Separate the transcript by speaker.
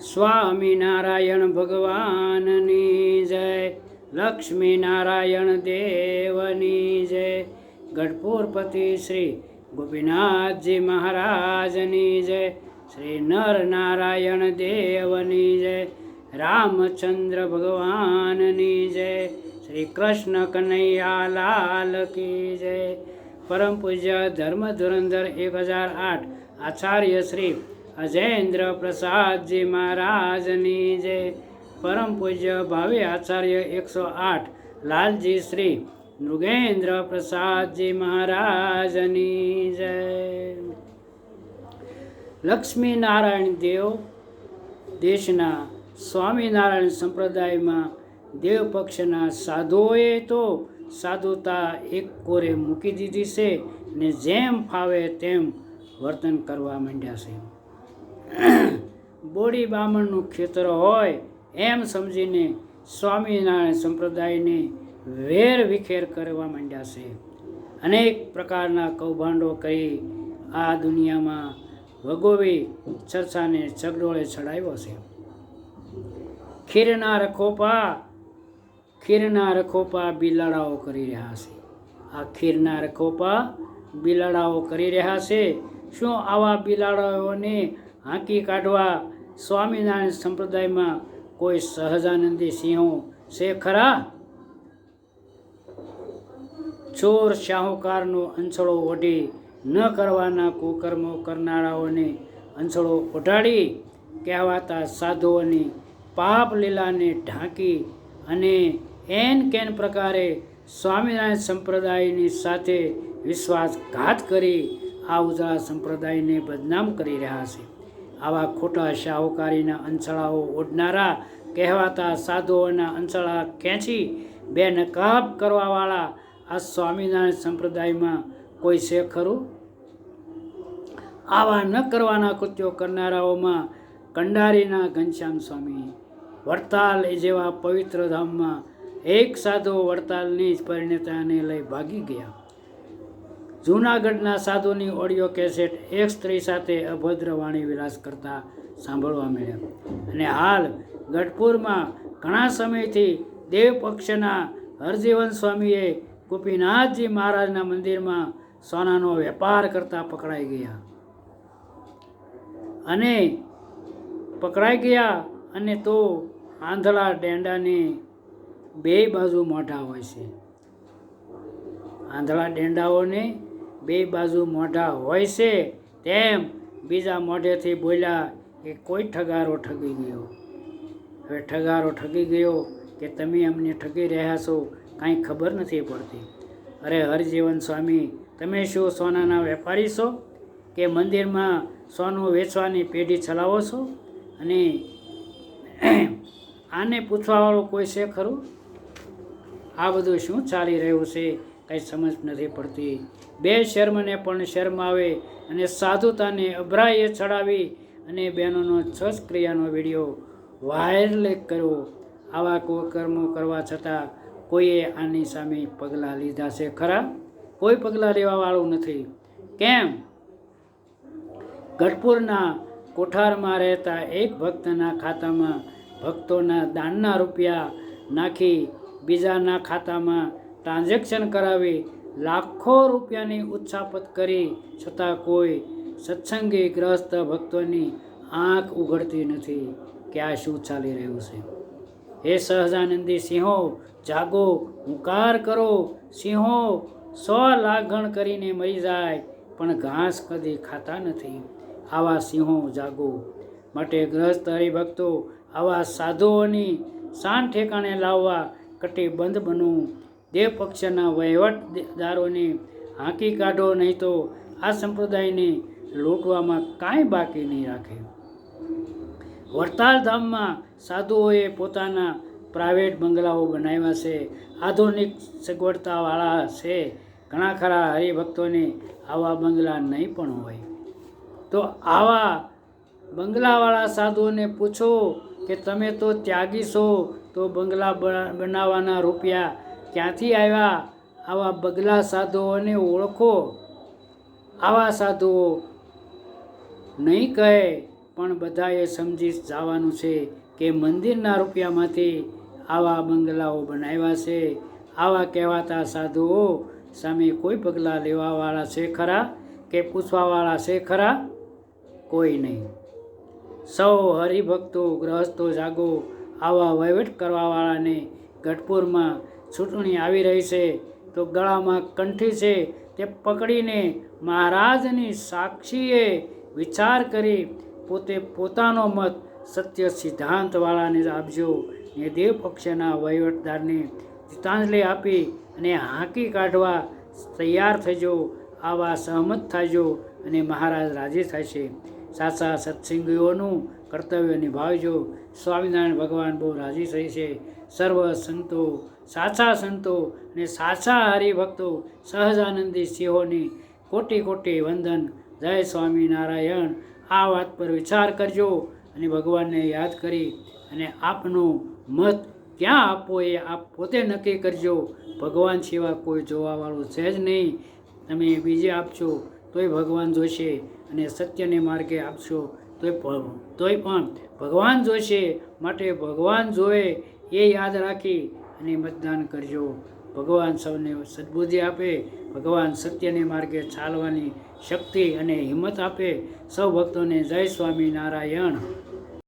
Speaker 1: સ્વામિનારાયણ ભગવાનની જય, લક્ષ્મીનારાયણ દેવની જય, ગઢપુરપતિ શ્રી ગોપીનાથજી મહારાજની જય, શ્રી નરનારાયણ દેવની જય, રામચંદ્ર ભગવાનની જય, શ્રી કૃષ્ણ કનૈયા લાલ કી જય. પરમ પૂજ્ય ધર્મ ધુરંધર 1008 આચાર્ય શ્રી અજેન્દ્ર પ્રસાદજી મહારાજની જય. પરમ પૂજ્ય ભાવે આચાર્ય 108 લાલજી શ્રી નૃગેન્દ્ર પ્રસાદજી મહારાજની જય. લક્ષ્મીનારાયણ દેવ દેશના સ્વામિનારાયણ સંપ્રદાયમાં દેવ પક્ષના સાધુઓએ તો સાધુતા એક કોરે મૂકી દીધી છે ને જેમ ફાવે તેમ વર્તન કરવા માંડ્યા છે. બોડી બામણનું ખેતર હોય એમ સમજીને સ્વામિનારાયણ સંપ્રદાયને વેર વિખેર કરવા માંડ્યા છે. અનેક પ્રકારના કૌભાંડો કરી આ દુનિયામાં ભગોવી ચર્ચાને ચગડોળે ચડાવ્યો છે. ખીરના રખોપા બિલાડાઓ કરી રહ્યા છે. આ ખીરના રખોપા બિલાડાઓ કરી રહ્યા છે. શું આવા બિલાડાઓને હાંકી કાઢવા સ્વામિનારાયણ સંપ્રદાયમાં કોઈ સહજાનંદી સિંહો છે ખરા? ચોર શાહુકારનો અંછળો ઓઢી ન કરવાના કુકર્મો કરનારાઓને અંછળો ઓઢાડી કહેવાતા સાધુઓની પાપ લીલાને ઢાંકી અને એન કેન પ્રકારે સ્વામિનારાયણ સંપ્રદાયની સાથે વિશ્વાસઘાત કરી આ ઉજળા સંપ્રદાયને બદનામ કરી રહ્યા છે. આવા ખોટા શાહુકારીના અંછળાઓ ઓઢનારા કહેવાતા સાધુઓના અંછળા ખેંચી બે નકાબ કરવાવાળા આ સ્વામિનારાયણ સંપ્રદાયમાં કોઈ છે ખરું? આવા ન કરવાના કૃત્યો કરનારાઓમાં કંડારીના ઘનશ્યામ સ્વામી વડતાલ જેવા પવિત્ર ધામમાં એક સાધુ વડતાલની જ પરિણતાને લઈ ભાગી ગયા. જૂનાગઢના સાધુની ઓડિયો કેસેટ એક સ્ત્રી સાથે અભદ્ર વાણી વિલાસ કરતા સાંભળવા મળ્યા. અને હાલ ગઢપુરમાં ઘણા સમયથી દેવ પક્ષના હરજીવન સ્વામીએ ગોપીનાથજી મહારાજના મંદિરમાં સોનાનો વેપાર કરતા પકડાઈ ગયા અને તો આંધળા ડેંડાને બે બાજુ મોઢા હોય છે. આંધળા ડેંડાઓને બે બાજુ મોઢા હોય છે તેમ બીજા મોઢેથી બોલ્યા કે કોઈ ઠગારો ઠગી ગયો. હવે ઠગારો ઠગી ગયો કે તમે અમને ઠગી રહ્યા છો કાંઈ ખબર નથી પડતી. અરે હરજીવન સ્વામી, તમે શું સોનાના વેપારી છો કે મંદિરમાં સોનું વેચવાની પેઢી ચલાવો છો? અને આને પૂછવાવાળું કોઈ છે ખરું? આ બધું શું ચાલી રહ્યું છે કંઈ સમજ નથી પડતી. બે શર્મને પણ શર્મ આવે અને સાધુતાને અભરાઈએ ચડાવી અને બહેનોનો છસ્ક્રિયાનો વિડીયો વાયરલ કર્યો. આવા કુકર્મો કરવા છતાં કોઈએ આની સામે પગલાં લીધા છે ખરા? કોઈ પગલાં લેવાવાળું નથી. કેમ? ગઢપુરના કોઠારમાં રહેતા એક ભક્તના ખાતામાં ભક્તોના દાનના રૂપિયા નાખી બીજાના ખાતામાં ટ્રાન્ઝેક્શન કરાવી લાખો રૂપિયાની ઉચ્છાપત કરી છતાં કોઈ સત્સંગી ગ્રસ્ત ભક્તોની આંખ ઉઘડતી નથી કે આ શું ચાલી રહ્યું છે. હે સહજાનંદી સિંહો, જાગો, હુંકાર કરો. સિંહો 100 લાગણ કરીને મરી જાય પણ ઘાસ કદી ખાતા નથી. આવા સિંહો જાગો. માટે ગ્રસ્ત હરિભક્તો આવા સાધુઓની શાન ઠેકાણે લાવવા કટિબંધ બનવું. દેવ પક્ષના વહીવટદારોને હાંકી કાઢો, નહીં તો આ સંપ્રદાયને લૂંટવામાં કાંઈ બાકી નહીં રાખે. વડતાલ ધામમાં સાધુઓએ પોતાના પ્રાઇવેટ બંગલાઓ બનાવ્યા છે. આધુનિક સગવડતાવાળા છે. ઘણા ખરા હરિભક્તોને આવા બંગલા નહીં પણ હોય. તો આવા બંગલાવાળા સાધુઓને પૂછો કે તમે તો ત્યાગી છો, તો બંગલા બનાવવાના રૂપિયા ક્યાંથી આવ્યા? આવા બંગલા સાધુઓને ઓળખો. આવા સાધુઓ નહીં કહે પણ બધાએ સમજી જવાનું છે કે મંદિરના રૂપિયામાંથી આવા બંગલાઓ બનાવ્યા છે. આવા કહેવાતા સાધુઓ સામે કોઈ પગલાં લેવાવાળા છે ખરા કે પૂછવાવાળા છે ખરા? કોઈ નહીં. સૌ હરિભક્તો ગ્રહસ્થો જાગો. આવા વહીવટ કરવાવાળાને ગઢપુરમાં ચૂંટણી આવી રહી છે તો ગળામાં કંઠી છે તે પકડીને મહારાજની સાક્ષીએ વિચાર કરી પોતે પોતાનો મત સત્ય સિદ્ધાંતવાળાને આપજો ને દેવ પક્ષના વહીવટદારને ગીતાંજલિ આપી અને હાંકી કાઢવા તૈયાર થજો. આવા સહમત થાજો અને મહારાજ રાજી થશે. સાચા સત્સંગીઓનું કર્તવ્ય નિભાવજો. સ્વામિનારાયણ ભગવાન બહુ રાજી થઈ છે. સર્વ સંતો, સાચા સંતો અને સાચા હરિભક્તો સહજાનંદી સિંહોની કોટી કોટી વંદન. જય સ્વામિનારાયણ. આ વાત પર વિચાર કરજો અને ભગવાનને યાદ કરી અને આપનો મત ક્યાં આપવો એ આપ પોતે નક્કી કરજો. ભગવાન સિવાય કોઈ જોવાવાળું છે જ નહીં. તમે બીજે આપશો તોય ભગવાન જોશે અને સત્યને માર્ગે આપશો તોય પણ ભગવાન જોશે. માટે ભગવાન જોવે એ યાદ રાખી અને મતદાન કરજો. ભગવાન સૌને સદબુદ્ધિ આપે. ભગવાન સત્યને માર્ગે ચાલવાની શક્તિ અને હિંમત આપે. સૌ ભક્તોને જય સ્વામિનારાયણ.